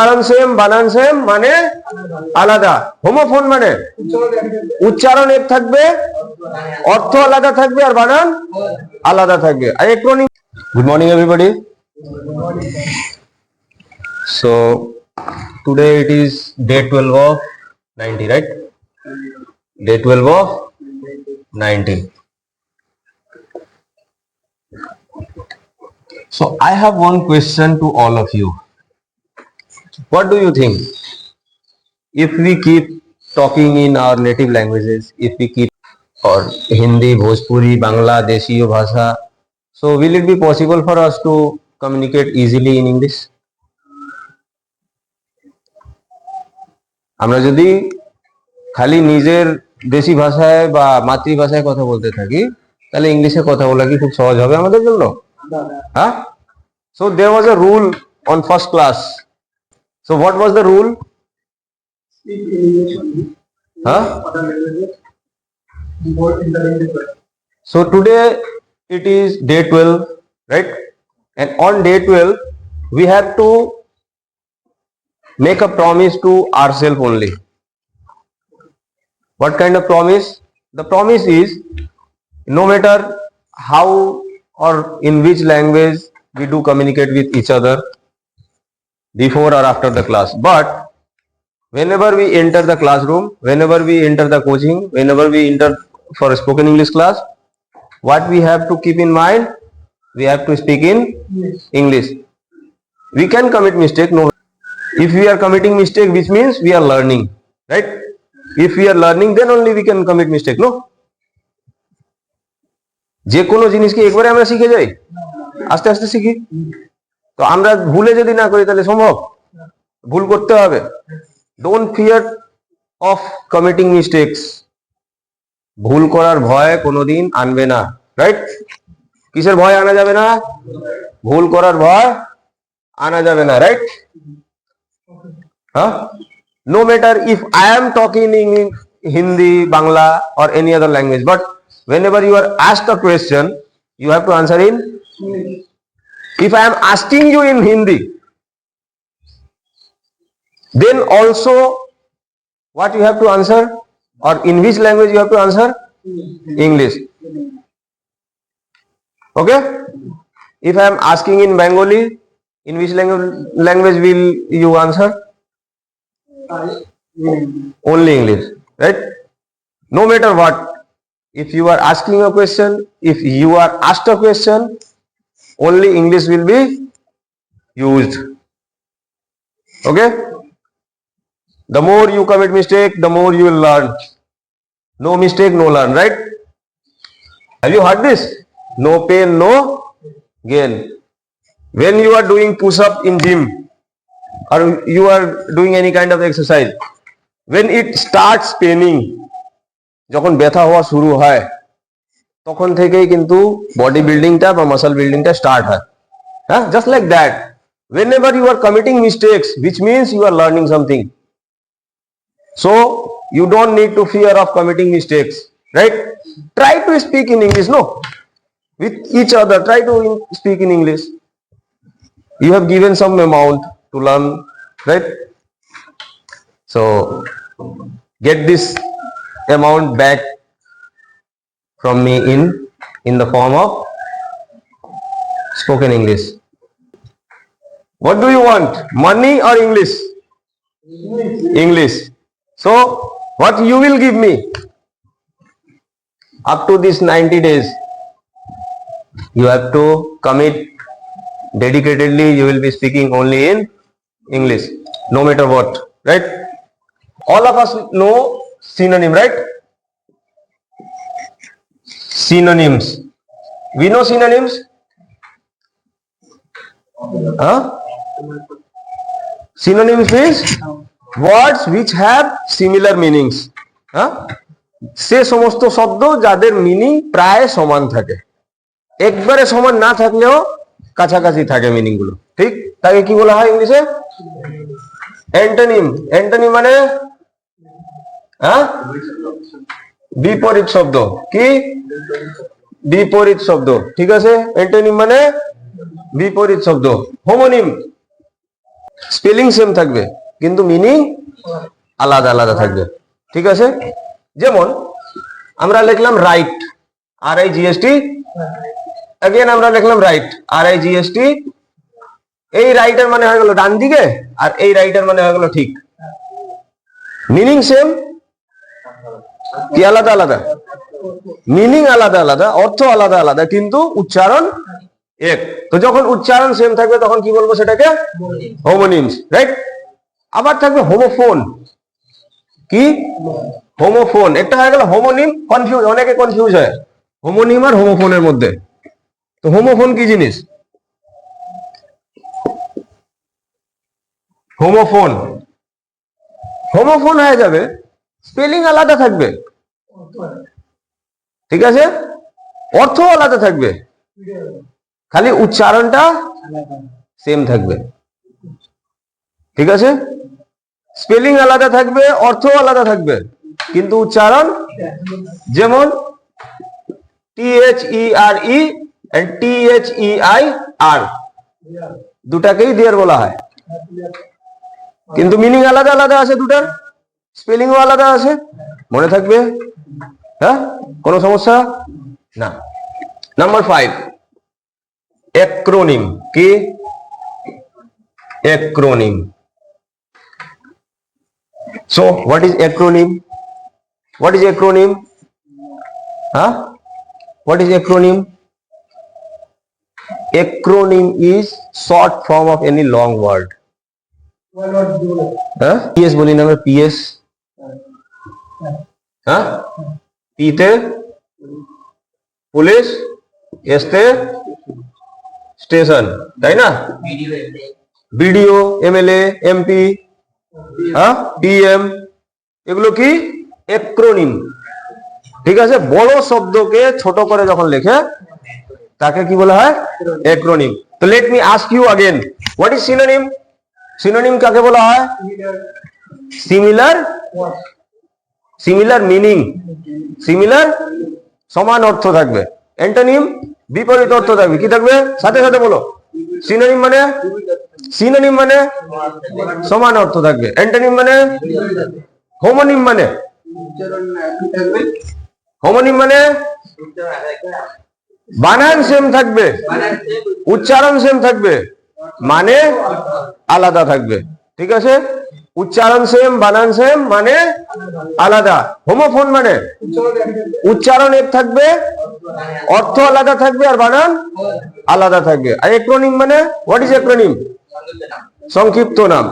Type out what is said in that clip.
বানান সেম মানে আলাদা। হোমোফোন মানে উচ্চারণ এক থাকবে, অর্থ আলাদা থাকবে আর বানান আলাদা থাকবে। আর acronym. Good morning everybody. So today it is day 12 of 90, right? Day 12 of 90. So I have one question to all of you. What do you think? If we keep talking in our native languages, if we keep or Hindi, Bhojpuri, Bangla, Deshiyo Bhasha, so will it be possible for us to communicate easily in English? আমরা যদি খালি নিজের দেশি ভাষায় বা মাতৃভাষায় কথা বলতে থাকি তাহলে ইংলিশে কথা বলা কি খুব সহজ হবে আমাদের জন্য? হ্যাঁ? So there was a rule on first class. So what was the rule? Huh? So today it is day 12, right? And on day 12 we have to make a promise to ourselves only. What kind of promise? The promise is no matter how or in which language we do communicate with each other before or after the class, but whenever we enter the classroom, whenever we enter the coaching, whenever we enter for a spoken English class, what we have to keep in mind, we have to speak in English. We can commit mistake, no. If we are committing mistake, which means we are learning, right? If we are learning, then only we can commit mistake, no? যে কোনো জিনিসকে একবারে আমরা শিখে যাই? আস্তে আস্তে শিখি। তো আমরা ভুলে যদি না করি তাহলে সম্ভব? ভুল করতে হবে। Don't fear of committing mistakes. ভুল করার ভয় কোনোদিন আনবে না, রাইট? কিসের ভয় আনা যাবে না? ভুল করার ভয় আনা যাবে না, রাইট? হ্যাঁ? No matter if I am talking in Hindi, Bangla or any other language, but whenever you are asked a question, you have to answer in English. If I am asking you in Hindi, then also what you have to answer, or in which language you have to answer? English. Okay? If I am asking in Bengali, in which language will you answer? Only English, right? No matter what, if you are asking a question, if you are asked a question, only English will be used. Okay? The more you commit mistake, the more you will learn. No mistake, no learn, right? Have you heard this? No pain, no gain. When you are doing push-up in gym or you are doing any kind of exercise, when it starts paining, যখন ব্যথা হওয়া শুরু হয় তখন থেকেই কিন্তু body বিল্ডিংটা বা মাসল বিল্ডিংটা স্টার্ট হয়। হ্যাঁ, just like that, whenever you are committing mistakes, which means you are learning something. So you don't need to fear of committing mistakes, right? Try to speak in English, no? With each other, try to speak in English. You have given some amount to learn, right? So get this amount back from me in the form of spoken English. What do you want? Money or English? English. So what you will give me up to this 90 days, you have to commit dedicatedly. You will be speaking only in English, no matter what, right? All of us know synonym, right? Synonyms. We know synonyms? Huh? Synonyms means words which have similar meanings. Huh? সে সমস্ত শব্দ যাদের meaning প্রায় সমান থাকে, একবারে সমান না থাকলেও কাছাকাছি থাকে মিনিং গুলো, ঠিক? তাকে কি বলা হয় ইংলিশে? অ্যান্টোনিম। অ্যান্টোনিম মানে হ্যাঁ বিপরীত শব্দ। কি? বিপরীত শব্দ, ঠিক আছে? অ্যান্টোনিম মানে বিপরীত শব্দ। হোমোনিম, স্পেলিং সেম থাকবে কিন্তু মিনিং আলাদা আলাদা থাকবে। ঠিক আছে, যেমন আমরা লিখলাম রাইট, RIGHT, अगेन আমরা লিখলাম রাইট, RIGHT। এই রাইটের মানে হয়ে গেল ডান দিকে, আর এই রাইটের মানে হয়ে গেল ঠিক। মিনিং সেম কি আলাদা আলাদা? মিনিং আলাদা আলাদা, অর্থ আলাদা আলাদা, কিন্তু উচ্চারণ এক। তো যখন উচ্চারণ সেম থাকবে তখন কি বলবো সেটাকে? হোমোনিমস, রাইট? আবার থাকবে হোমোফোন। কি? হোমোফোন। একটা হয়ে গেল হোমোনিম, কনফিউজ, অনেকে কনফিউজ হয় হোমোনিম আর হোমোফোনের মধ্যে। তো হোমোফোন কি জিনিস? হোমোফোন, হোমোফোন হয়ে যাবে, স্পেলিং আলাদা থাকবে, ঠিক আছে, অর্থ আলাদা থাকবে, খালি উচ্চারণটা সেম থাকবে। ঠিক আছে, স্পেলিং আলাদা থাকবে, অর্থ আলাদা থাকবে, কিন্তু উচ্চারণ, যেমন THERE and THEIR, দুটাকেই ডিয়ার বলা হয়, কিন্তু মিনিং আলাদা আলাদা আছে দুটার, স্পেলিংও আলাদা আছে। মনে থাকবে? হ্যাঁ, কোনো সমস্যা না। Number 5, acronym. কি? Acronym. So what is acronym? What is acronym? Huh? What is acronym? Acronym is short form of any long word. Huh? PS বলি না আমরা, PS। হ্যাঁ, P তে পুলিশ, S তে স্টেশন, তাই না? BDO, MLA, MP, হ্যাঁ, PM, এগুলো কি? অ্যাক্রোনিম। ঠিক আছে, বড় শব্দকে ছোট করে যখন লেখে তাকে কি বলা হয়? অ্যাক্রোনিম। তো let me ask you again, what is synonym? Synonym কাকে বলা হয়? সিমিলার, সিমিলার মিনিং, সিমিলার সমান অর্থ থাকবে। অ্যান্টোনিম বিপরীত অর্থ থাকবে। কি থাকবে? সাথে সাথে বলো। সিনোনিম মানে, সিনোনিম মানে সমান অর্থ থাকবে। অ্যান্টোনিম মানে, হোমোনিম মানে, হোমোনিম মানে বানান সেম থাকবে, উচ্চারণ সেম থাকবে, মানে আলাদা থাকবে। ঠিক আছে, উচ্চারণ সেম, বানান সেম, মানে আলাদা। হোমোফোন মানে উচ্চারণ এক থাকবে, অর্থ আলাদা থাকবে, আর বানান আলাদা থাকবে। আর অ্যাক্রোনিম মানে, হোয়াট ইজ অ্যাক্রোনিম? সংক্ষিপ্ত নাম।